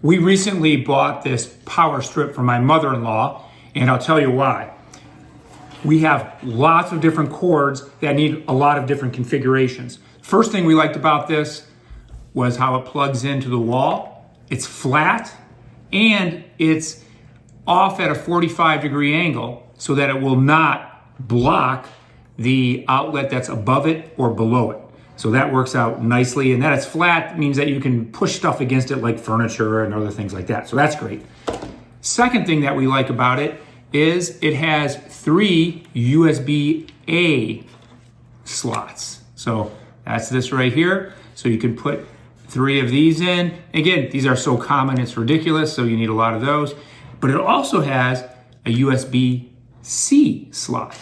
We recently bought this power strip for my mother-in-law, and I'll tell you why. We have lots of different cords that need a lot of different configurations. First thing we liked about this was how it plugs into the wall. It's flat and it's off at a 45-degree angle so that it will not block the outlet that's above it or below it. So that works out nicely, and that it's flat means that you can push stuff against it like furniture and other things like that. So that's great. Second thing that we like about it is it has 3 USB-A slots. So that's this right here. So you can put 3 of these in. Again, these are so common, it's ridiculous, so you need a lot of those. But it also has a USB-C slot.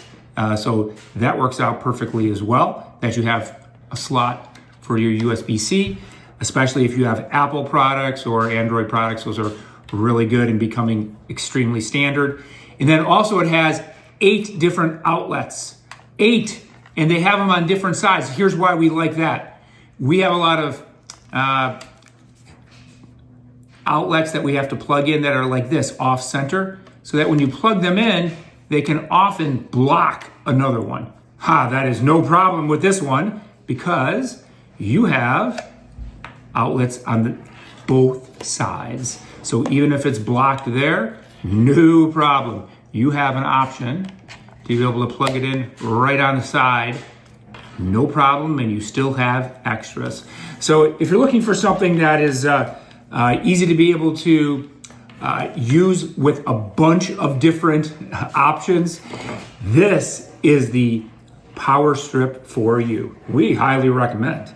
So that works out perfectly as well, that you have a slot for your USB-C, especially if you have Apple products or Android products. Those are really good and becoming extremely standard. And then also it has 8 different outlets. 8, and they have them on different sides. Here's why we like that. We have a lot of outlets that we have to plug in that are like this, off center, so that when you plug them in, they can often block another one. That is no problem with this one because you have outlets on both sides. So even if it's blocked there, no problem. You have an option to be able to plug it in right on the side, no problem, and you still have extras. So if you're looking for something that is easy to be able to use with a bunch of different options, this is the power strip for you. We highly recommend.